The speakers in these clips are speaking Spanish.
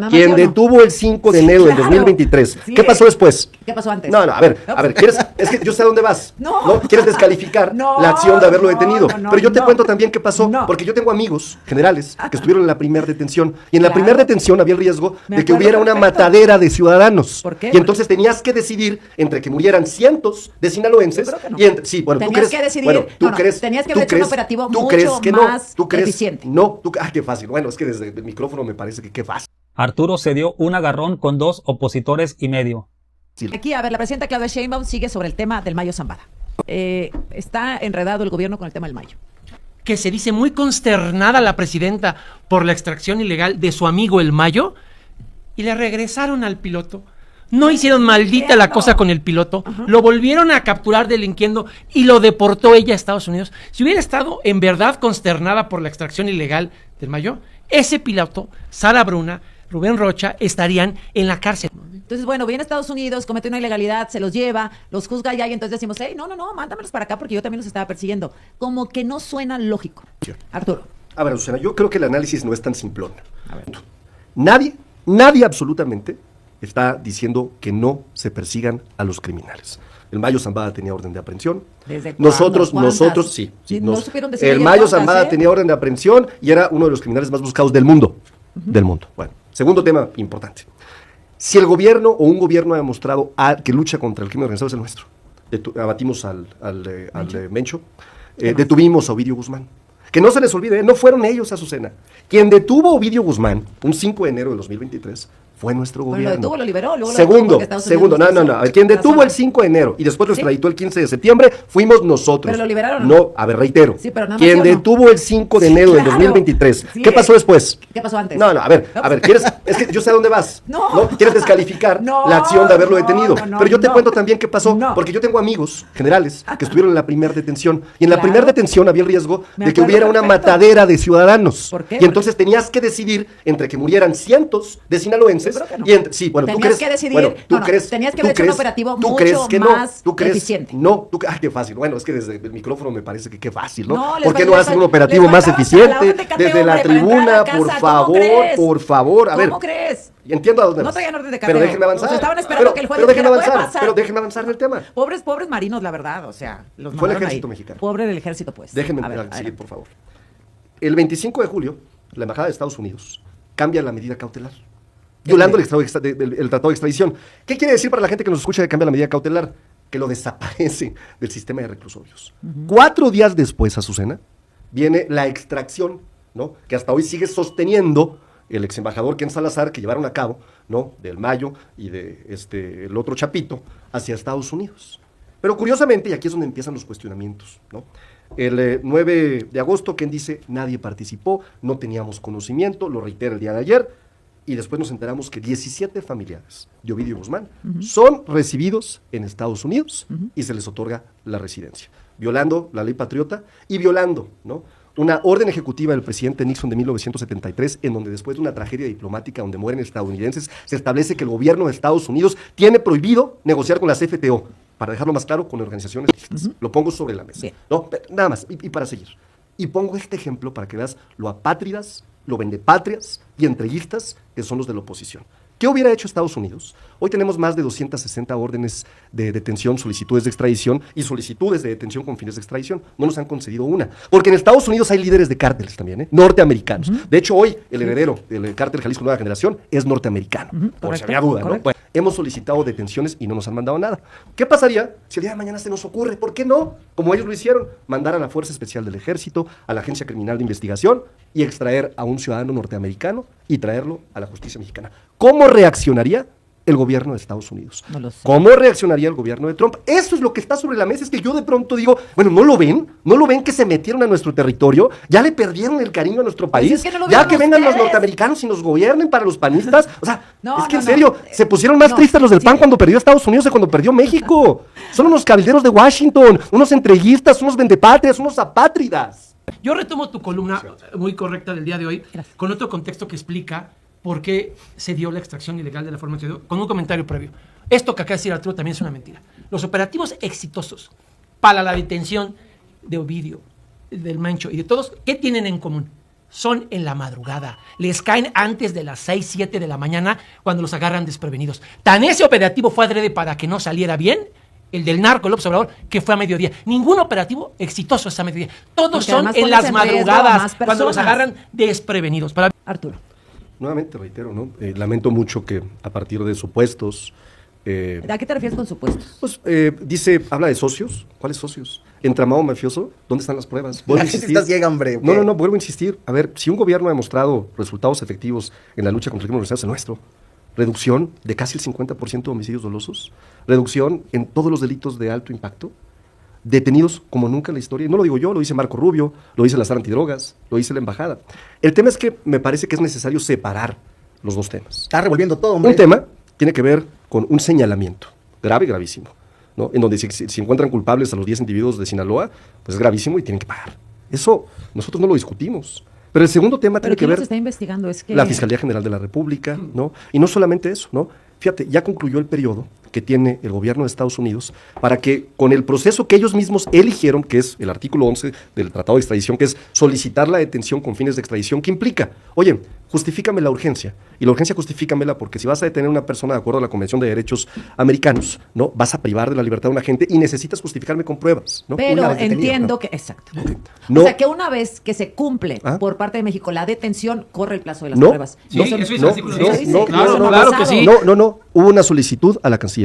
Quien detuvo el 5 de enero del 2023. Sí. ¿Qué pasó después? ¿Qué pasó antes? No, a ver, es que yo sé a dónde vas. No. ¿Quieres descalificar la acción de haberlo detenido? Pero yo te cuento también qué pasó, porque yo tengo amigos generales que estuvieron en la primera detención. Y en la primera detención había el riesgo de que hubiera una matadera de ciudadanos. ¿Por qué? Y entonces tenías que decidir entre que murieran cientos de sinaloenses y entre, sí, bueno, tenías tú crees que decidir, bueno, tú crees, tenías que tú haber hecho crees, un operativo tú mucho crees que más tú crees, eficiente. No, qué fácil. Bueno, es que desde el micrófono me parece que qué fácil. Arturo se dio un agarrón con 2 opositores y medio. Aquí, a ver, la presidenta Claudia Sheinbaum sigue sobre el tema del Mayo Zambada. Está enredado el gobierno con el tema del Mayo. Que se dice muy consternada la presidenta por la extracción ilegal de su amigo el Mayo y le regresaron al piloto. No hicieron maldita la cosa con el piloto, lo volvieron a capturar delinquiendo y lo deportó ella a Estados Unidos. Si hubiera estado en verdad consternada por la extracción ilegal del Mayo, ese piloto, Sara Bruna, Rubén Rocha, estarían en la cárcel. Entonces, bueno, viene a Estados Unidos, comete una ilegalidad, se los lleva, los juzga allá y entonces decimos, hey, no, mándamelos para acá porque yo también los estaba persiguiendo. Como que no suena lógico. Sí. Arturo. A ver, Lucena, yo creo que el análisis no es tan simplón. Nadie absolutamente está diciendo que no se persigan a los criminales. El Mayo Zambada tenía orden de aprehensión. Nosotros, sí. No supieron decir el Mayo Zambada tenía orden de aprehensión y era uno de los criminales más buscados del mundo. Del mundo. Bueno, segundo tema importante. Si el gobierno o un gobierno ha demostrado que lucha contra el crimen organizado, es el nuestro. Abatimos al Mencho. Detuvimos a Ovidio Guzmán. Que no se les olvide, no fueron ellos, Azucena. Quien detuvo a Ovidio Guzmán, un 5 de enero de 2023, fue nuestro gobierno. Lo detuvo, lo liberó. Segundo, no. Quien detuvo el 5 de enero y después lo extraditó el 15 de septiembre, fuimos nosotros. ¿Pero lo liberaron? No, a ver, reitero. Sí, pero nada más quien detuvo el 5 de enero del 2023. ¿Qué pasó después? ¿Qué pasó antes? No, a ver, es que yo sé a dónde vas. No. ¿Quieres descalificar la acción de haberlo detenido? Pero yo te cuento también qué pasó, porque yo tengo amigos generales que estuvieron en la primera detención. Y en la primera detención había el riesgo de que hubiera una matadera de ciudadanos. ¿Por qué? Y entonces tenías que decidir entre que murieran cientos de sinaloenses y entre, sí, bueno, tenías tú crees que decidir, bueno, tú crees, tenías que tú haber hecho crees, un operativo tú mucho crees que más tú crees, eficiente. Qué fácil. Bueno, es que desde el micrófono me parece que qué fácil, ¿no? No, ¿Por qué no haces un operativo más eficiente desde la tribuna, por favor? A ver. ¿Cómo crees? Entiendo a dónde No vas. traían orden de cateo. Pero déjenme avanzar. Estaban esperando que el juez dijera, puede pasar. Pero déjenme avanzar en el tema. Pobres marinos, la verdad, o sea, los fue el mandaron ejército ahí. mexicano. Pobre del ejército, pues. Déjenme seguir, por favor. El 25 de julio, la Embajada de Estados Unidos cambia la medida cautelar, violando el tratado de extradición. ¿Qué quiere decir para la gente que nos escucha que cambia la medida cautelar? Que lo desaparece del sistema de reclusorios. 4 días después, Azucena, viene la extracción, ¿no? Que hasta hoy sigue sosteniendo el ex embajador Ken Salazar, que llevaron a cabo, ¿no? Del Mayo y de el otro Chapito hacia Estados Unidos. Pero curiosamente, y aquí es donde empiezan los cuestionamientos, ¿no? El 9 de agosto, Ken dice, nadie participó, no teníamos conocimiento, lo reitera el día de ayer, y después nos enteramos que 17 familiares de Ovidio Guzmán son recibidos en Estados Unidos y se les otorga la residencia, violando la ley patriota y violando, ¿no? Una orden ejecutiva del presidente Nixon de 1973, en donde después de una tragedia diplomática donde mueren estadounidenses, se establece que el gobierno de Estados Unidos tiene prohibido negociar con las FTO, para dejarlo más claro, con organizaciones lícitas. Lo pongo sobre la mesa. ¿No? Nada más, y para seguir. Y pongo este ejemplo para que veas lo apátridas, lo vendepatrias y entreguistas que son los de la oposición. ¿Qué hubiera hecho Estados Unidos? Hoy tenemos más de 260 órdenes de detención, solicitudes de extradición y solicitudes de detención con fines de extradición. No nos han concedido una. Porque en Estados Unidos hay líderes de cárteles también, norteamericanos. De hecho, hoy el heredero del cártel Jalisco Nueva Generación es norteamericano. Por si había duda, ¿no? Bueno, hemos solicitado detenciones y no nos han mandado nada. ¿Qué pasaría si el día de mañana se nos ocurre? ¿Por qué no? Como ellos lo hicieron, mandar a la Fuerza Especial del Ejército, a la Agencia Criminal de Investigación y extraer a un ciudadano norteamericano y traerlo a la justicia mexicana. ¿Cómo reaccionaría el gobierno de Estados Unidos? No lo sé. ¿Cómo reaccionaría el gobierno de Trump? Eso es lo que está sobre la mesa. Es que yo de pronto digo, bueno, ¿no lo ven? ¿No lo ven que se metieron a nuestro territorio? ¿Ya le perdieron el cariño a nuestro país? Es que no lo ¿Ya vieron que vengan los ustedes? norteamericanos y nos gobiernen para los panistas? O sea, No, es que no, en serio, se pusieron más tristes los del PAN cuando perdió Estados Unidos que cuando perdió México. Son unos cabilderos de Washington, unos entreguistas, unos vendepatrias, unos apátridas. Yo retomo tu columna muy correcta del día de hoy con otro contexto que explica por qué se dio la extracción ilegal de la forma que se dio, con un comentario previo. Esto que acaba de decir Arturo también es una mentira. Los operativos exitosos para la detención de Ovidio, del Mencho y de todos, ¿qué tienen en común? son en la madrugada. Les caen antes de las 6, 7 de la mañana cuando los agarran desprevenidos. Tan ese operativo fue adrede para que no saliera bien, el del narco, el observador, que fue a mediodía. Ningún operativo exitoso es a mediodía. Todos Porque son además en pones las en riesgo a madrugadas, más cuando los personas. agarran desprevenidos. Arturo. Nuevamente reitero, ¿no? Lamento mucho que a partir de supuestos... ¿A qué te refieres con supuestos? Pues habla de socios. ¿Cuáles socios? Entramado mafioso, ¿dónde están las pruebas? Vuelvo a La gente insistir. está ciega, hombre. No, vuelvo a insistir. A ver, si un gobierno ha demostrado resultados efectivos en la lucha contra el crimen organizado, es el nuestro. Reducción de casi el 50% de homicidios dolosos, reducción en todos los delitos de alto impacto, detenidos como nunca en la historia. Y no lo digo yo, lo dice Marco Rubio, lo dice la SAR Antidrogas, lo dice la Embajada. El tema es que me parece que es necesario separar los dos temas. Está revolviendo todo, hombre. Un tema tiene que ver con un señalamiento grave, gravísimo, ¿no? En donde si encuentran culpables a los 10 individuos de Sinaloa, pues es gravísimo y tienen que pagar. Eso nosotros no lo discutimos. Pero el segundo tema Pero tiene que ¿quién los ver está investigando? Es que... la Fiscalía General de la República, ¿no? Y no solamente eso, ¿no? Fíjate, ya concluyó el periodo que tiene el gobierno de Estados Unidos para que con el proceso que ellos mismos eligieron, que es el artículo 11 del Tratado de Extradición, que es solicitar la detención con fines de extradición, que implica, oye, justifícame la urgencia, y la urgencia justifícamela porque si vas a detener a una persona de acuerdo a la Convención de Derechos Americanos, ¿no? Vas a privar de la libertad a una gente y necesitas justificarme con pruebas, ¿no? Pero Una vez detenido, entiendo ¿no? que... Exacto. No. O sea, que una vez que se cumple ¿Ah? por parte de México la detención, corre el plazo de las No, pruebas. Sí, eso dice el artículo 10. dice. Claro, Eso no ha claro que pasado. sí. No, hubo una solicitud a la Cancillería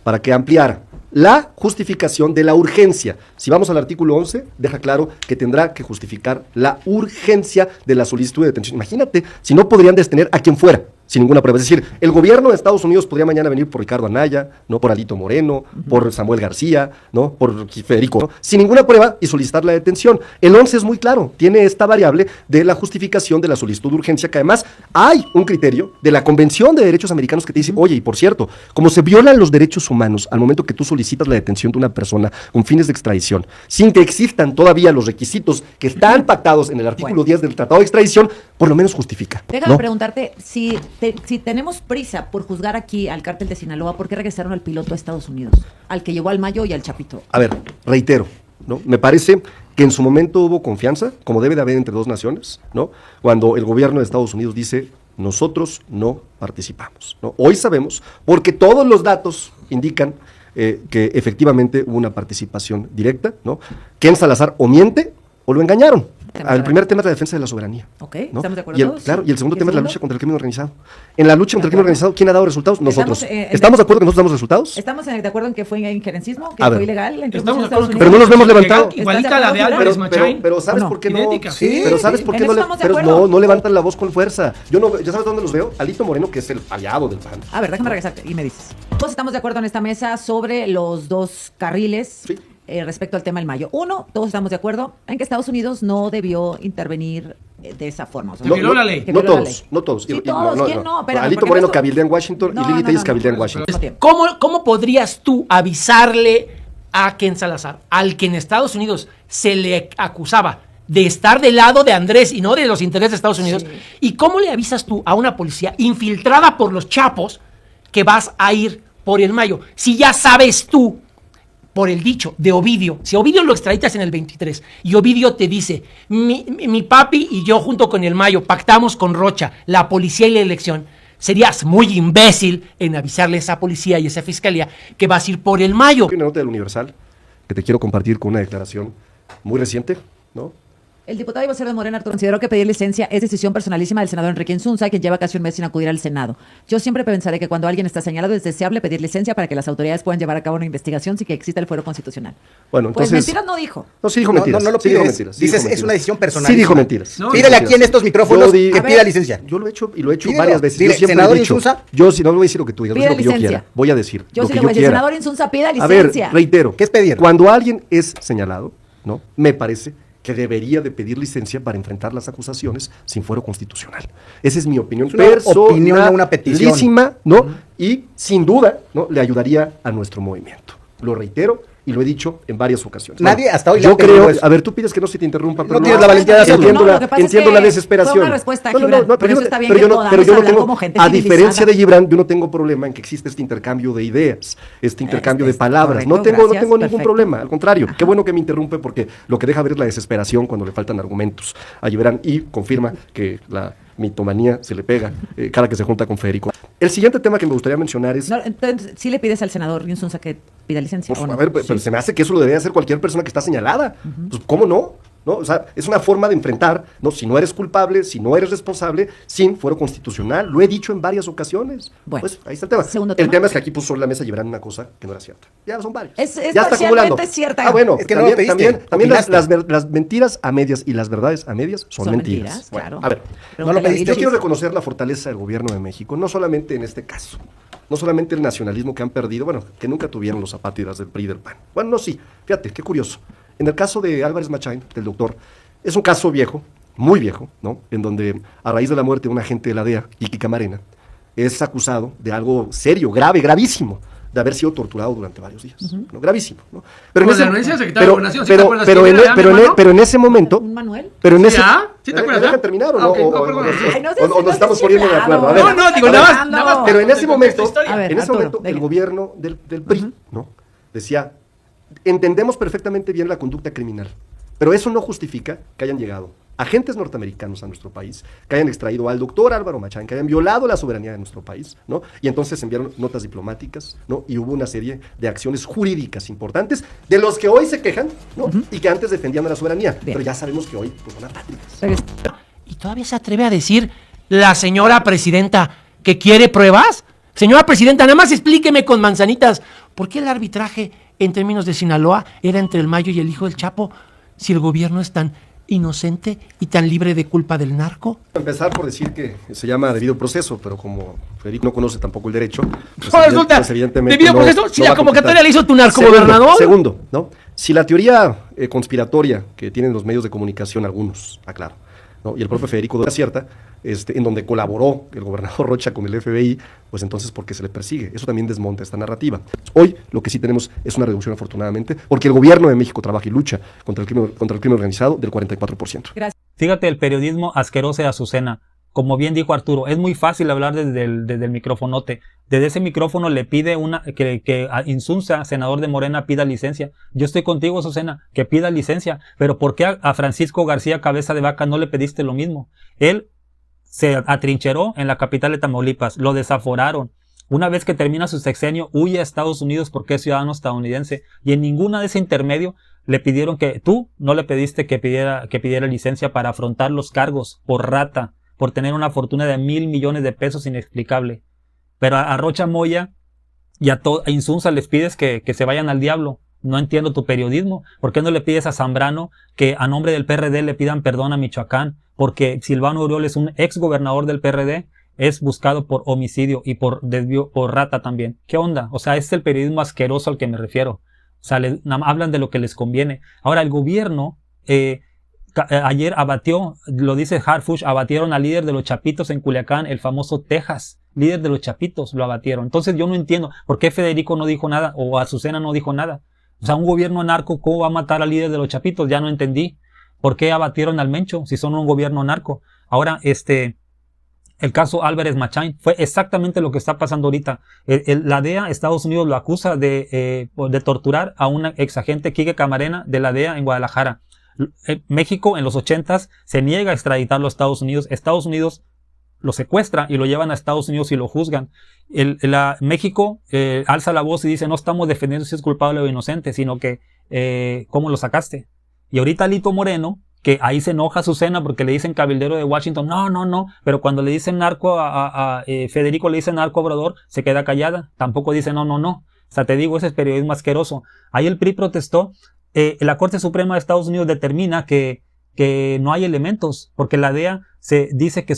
para que ampliara la justificación de la urgencia. Si vamos al artículo 11, deja claro que tendrá que justificar la urgencia de la solicitud de detención. Imagínate, si no podrían detener a quien fuera, sin ninguna prueba. Es decir, el gobierno de Estados Unidos podría mañana venir por Ricardo Anaya, ¿no? Por Alito Moreno, por Samuel García, ¿no? Por Federico, ¿no? Sin ninguna prueba y solicitar la detención. El 11 es muy claro, tiene esta variable de la justificación de la solicitud de urgencia, que además hay un criterio de la Convención de Derechos Americanos que te dice, oye, y por cierto, como se violan los derechos humanos al momento que tú solicitas la detención de una persona con fines de extradición, sin que existan todavía los requisitos que están pactados en el artículo 10 del Tratado de Extradición, por lo menos justifica. Déjame ¿no? preguntarte, si tenemos prisa por juzgar aquí al cártel de Sinaloa, ¿por qué regresaron al piloto a Estados Unidos? Al que llevó al Mayo y al Chapito. A ver, reitero, ¿no? Me parece que en su momento hubo confianza, como debe de haber entre dos naciones, ¿no? Cuando el gobierno de Estados Unidos dice, nosotros no participamos, ¿no? Hoy sabemos, porque todos los datos indican que efectivamente hubo una participación directa, ¿no? Ken Salazar o miente o lo engañaron. El primer tema es la defensa de la soberanía. Ok, ¿no? ¿estamos de acuerdo Y el, todos? claro, y el segundo ¿Y el tema es la segundo? lucha contra el crimen organizado. En la lucha contra el crimen organizado, ¿quién ha dado resultados? Nosotros. Estamos, ¿Estamos de acuerdo que nosotros damos resultados? ¿Estamos de acuerdo en que fue injerencismo, que A fue ver. ilegal? La Estamos introducción de de acuerdo Estados que- Pero no los vemos levantado. Igualita la de Álvarez Machain. Pero ¿sabes ¿O no? por qué no? Idéntica. Sí, pero ¿sabes por en qué eso no, estamos de pero acuerdo. no levantan la voz con fuerza? Yo no, ¿ya sabes dónde los veo? Alito Moreno, que es el aliado del PAN. A ver, déjame regresarte y me dices. Todos estamos de acuerdo en esta mesa sobre los dos carriles Sí. respecto al tema del Mayo. Uno, todos estamos de acuerdo en que Estados Unidos no debió intervenir de esa forma. O sea, Que violó la ley. que No violó la todos, ley. no todos. Sí, todos, ¿quién no? Espérame, Alito porque Moreno esto- cabildea en Washington No, y Lili no, Telles no, cabildea en no, Washington. no, tiempo. ¿Cómo podrías tú avisarle a Ken Salazar, al que en Estados Unidos se le acusaba de estar del lado de Andrés y no de los intereses de Estados Unidos? Sí. ¿Y cómo le avisas tú a una policía infiltrada por los chapos que vas a ir por el Mayo? Si ya sabes tú, por el dicho de Ovidio, si Ovidio lo extraditas en el 23 y Ovidio te dice, mi papi y yo junto con el Mayo pactamos con Rocha, la policía y la elección, serías muy imbécil en avisarle a esa policía y a esa fiscalía que vas a ir por el Mayo. Hay una nota del Universal que te quiero compartir con una declaración muy reciente, ¿no? El diputado y vocero de Morena, Arturo, consideró que pedir licencia es decisión personalísima del senador Enrique Insunza, quien lleva casi un mes sin acudir al Senado. Yo siempre pensaré que cuando alguien está señalado es deseable pedir licencia para que las autoridades puedan llevar a cabo una investigación sin que exista el fuero constitucional. Bueno, Pues entonces... mentiras no dijo. No, sí dijo No, mentiras. no lo sí dijo pides. mentiras, sí Dices, dijo es mentiras. una decisión personal. Sí dijo mentiras. No, Sí Pídele dijo aquí en estos micrófonos Yo di- que A pida ver. licencia. Yo lo he hecho y lo he hecho Pídelo. varias veces. Dile, Yo siempre senador he dicho, Insunza. yo si no voy a decir lo que tú digas, voy a Pide decir lo que yo licencia. quiera. Voy a decir Yo lo sí que le yo voy a decir, quiera. senador Insunza, pida A ver, licencia. reitero. ¿Qué es pedir? Cuando alguien es señalado, ¿no? Me parece que debería de pedir licencia para enfrentar las acusaciones sin fuero constitucional. Esa es mi opinión Es una opinión, no una petición. ¿no? Y sin duda, ¿no? Le ayudaría a nuestro movimiento. Lo reitero y lo he dicho en varias ocasiones. Nadie hasta hoy le Yo ha pedido creo, eso. a ver, tú pides que no se te interrumpa, No pero tienes la valentía de hacerlo. entiendo, No, lo que pasa es entiendo que la desesperación. fue una respuesta, Gibran, pero pero yo eso no- está bien pero que yo no- podamos pero yo no hablar tengo, como gente a civilizada. diferencia de Gibran, yo no tengo problema en que existe este intercambio de ideas, este intercambio de palabras. correcto, No tengo gracias, ningún perfecto. problema, al contrario. Qué bueno que me interrumpe porque lo que deja ver es la desesperación cuando le faltan argumentos a Gibran y confirma que la mitomanía se le pega cada que se junta con Federico. El siguiente tema que me gustaría mencionar es... No, entonces, ¿sí le pides al senador Insunza que pida licencia Pues, o no? a ver, pero se me hace que eso lo debería hacer cualquier persona que está señalada. Pues, ¿cómo no? ¿No? O sea, es una forma de enfrentar, ¿no? Si no eres culpable, si no eres responsable, sin fuero constitucional. Lo he dicho en varias ocasiones. Bueno, Pues ahí está el tema. segundo El tema. tema es que aquí puso sobre la mesa Gibran una cosa que no era cierta. Ya son varios. Es ya está parcialmente acumulando. cierta. Ah, bueno, Es que no lo también, pediste, también opinaste. las mentiras a medias y las verdades a medias son mentiras. claro. A ver, No lo pediste. yo quiero reconocer la fortaleza del gobierno de México, no solamente en este caso, no solamente el nacionalismo que han perdido, bueno, que nunca tuvieron los zapátidas del PRI y del PAN. Bueno, no, sí, fíjate, qué curioso. En el caso de Álvarez Machain, del doctor, es un caso viejo, muy viejo, ¿no? En donde a raíz de la muerte de un agente de la DEA, Kiki Camarena, es acusado de algo serio, grave, gravísimo, de haber sido torturado durante varios días, ¿no? Gravísimo, ¿no? Como la anuencia del secretario de Gobernación, ¿sí te acuerdas quién era, mi hermano? pero en ese momento, ¿Un Manuel? pero en ¿Sí, ese, ah? ¿Sí te acuerdas, ¿dejan ah? terminar o Ah, no? ok, no, perdón. Ay, no O seas- nos no estamos seas poniendo de acuerdo. A ver, No, no, digo, nada más. pero en ese momento, A ver, en ese Arturo, momento, venga. el gobierno del PRI, ¿no? Decía, entendemos perfectamente bien la conducta criminal, pero eso no justifica que hayan llegado agentes norteamericanos a nuestro país, que hayan extraído al doctor Álvaro Machain, que hayan violado la soberanía de nuestro país, ¿no? Y entonces enviaron notas diplomáticas, ¿no? Y hubo una serie de acciones jurídicas importantes de los que hoy se quejan, ¿no? Y que antes defendían a la soberanía, Bien. pero ya sabemos que hoy pues, son apátridas. Regresa. Y todavía se atreve a decir la señora presidenta que quiere pruebas. Señora presidenta, nada más explíqueme con manzanitas, ¿por qué el arbitraje en términos de Sinaloa era entre el Mayo y el hijo del Chapo si el gobierno es tan inocente y tan libre de culpa del narco? Empezar por decir que se llama debido proceso, pero como Federico no conoce tampoco el derecho, pues, ¿Cómo resulta? evidentemente ¿Debido no- proceso? Si no la va a convocatoria contestar. la hizo tu narcogobernador. Segundo, ¿no? Si la teoría conspiratoria que tienen los medios de comunicación, algunos, aclaro, ¿no? Y el propio Federico era cierta, en donde colaboró el gobernador Rocha con el FBI, pues entonces, ¿por qué se le persigue? Eso también desmonta esta narrativa. Hoy lo que sí tenemos es una reducción, afortunadamente, porque el gobierno de México trabaja y lucha contra el crimen organizado del 44%. Fíjate el periodismo asqueroso de Azucena. Como bien dijo Arturo, es muy fácil hablar desde el microfonote. Desde ese micrófono le pide que a Insunza, senador de Morena, pida licencia. Yo estoy contigo, Azucena, que pida licencia. Pero ¿por qué a Francisco García Cabeza de Vaca no le pediste lo mismo? Él se atrincheró en la capital de Tamaulipas, lo desaforaron. Una vez que termina su sexenio, huye a Estados Unidos porque es ciudadano estadounidense. Y en ninguna de ese intermedio le pidieron que tú no le pediste que pidiera licencia para afrontar los cargos por rata, por tener una fortuna de 1,000 millones de pesos inexplicable. Pero a Rocha Moya y a Insunza les pides que se vayan al diablo. No entiendo tu periodismo. ¿Por qué no le pides a Zambrano que a nombre del PRD le pidan perdón a Michoacán? Porque Silvano Aureoles es un ex gobernador del PRD, es buscado por homicidio y por desvío, por rata también. ¿Qué onda? O sea, es el periodismo asqueroso al que me refiero. O sea, hablan de lo que les conviene. Ahora, el gobierno ayer abatió, lo dice Harfuch, abatieron al líder de los Chapitos en Culiacán, el famoso Texas. Líder de los Chapitos lo abatieron. Entonces yo no entiendo por qué Federico no dijo nada o Azucena no dijo nada. O sea, un gobierno narco, ¿cómo va a matar al líder de los Chapitos? Ya no entendí. ¿Por qué abatieron al Mencho si son un gobierno narco? Ahora, el caso Álvarez Machain fue exactamente lo que está pasando ahorita. La DEA, Estados Unidos, lo acusa de torturar a un exagente, Quique Camarena, de la DEA en Guadalajara. México, en los 80s, se niega a extraditarlo a Estados Unidos. Estados Unidos lo secuestra y lo llevan a Estados Unidos y lo juzgan. México alza la voz y dice, no estamos defendiendo si es culpable o inocente, sino que, ¿cómo lo sacaste? Y ahorita Lito Moreno, que ahí se enoja Azucena porque le dicen cabildero de Washington, no, pero cuando le dicen narco Federico le dice narco Obrador, se queda callada, tampoco dice no. O sea, te digo, ese es periodismo asqueroso. Ahí el PRI protestó, la Corte Suprema de Estados Unidos determina que no hay elementos, porque la DEA se dice que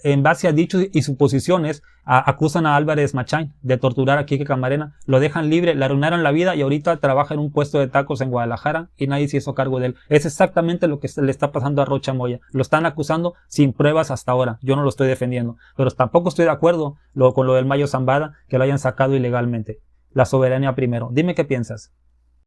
en base a dichos y suposiciones acusan a Álvarez Machain de torturar a Quique Camarena, lo dejan libre, le arruinaron la vida y ahorita trabaja en un puesto de tacos en Guadalajara y nadie se hizo cargo de él. Es exactamente lo que le está pasando a Rocha Moya. Lo están acusando sin pruebas hasta ahora. Yo no lo estoy defendiendo, pero tampoco estoy de acuerdo con lo del Mayo Zambada, que lo hayan sacado ilegalmente. La soberanía primero. Dime qué piensas.